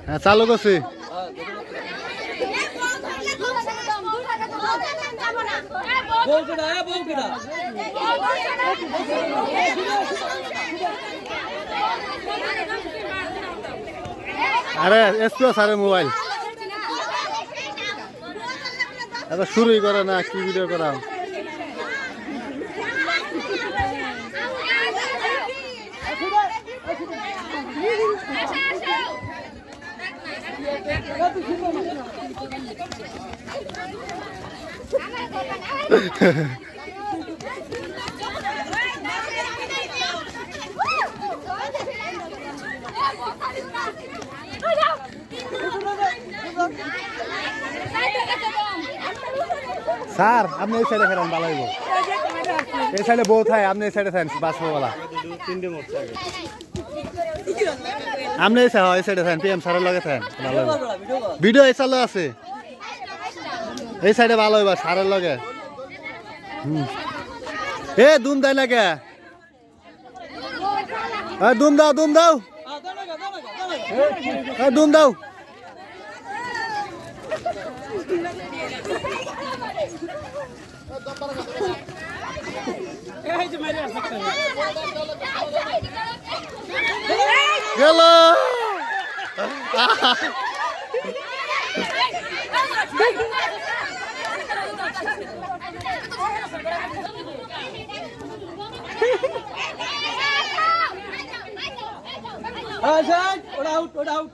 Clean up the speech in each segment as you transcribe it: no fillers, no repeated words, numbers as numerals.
হ্যাঁ চালু করছি। আরে এসপিও স্যারের মোবাইল এত শুরুই করে না, কি ভিডিও করা। স্যার আপনি এই সাইডে ফেরান, ভালো হইব। এই সাইডে বউ থাকে, আপনি এই সাইডে থাকেন বাসপোলা। আপনি এই সাইডে থাকেন, পিএম স্যারের লগে থাকেন, ভালো হইব। ভিডিও এই চালু আছে, এই সাইডে ভালো হইবা স্যারের লগে। এ দুম দেয় না কে? দুম দাও, দুম দাও, দুম দাও। গেল ওটা আউট, ওটা আউট।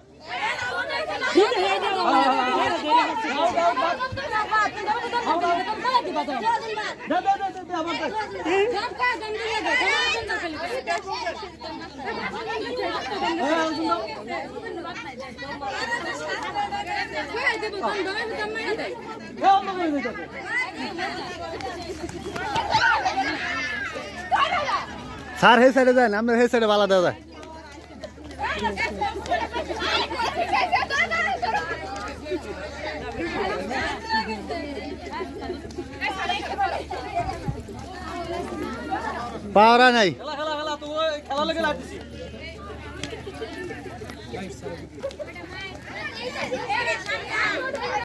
স্যার এই সাইডে যান, আপনার এই সাইডে বালা দেওয়া যায়। পাওয়া নাই। খেলা লেগে লাগতেছি।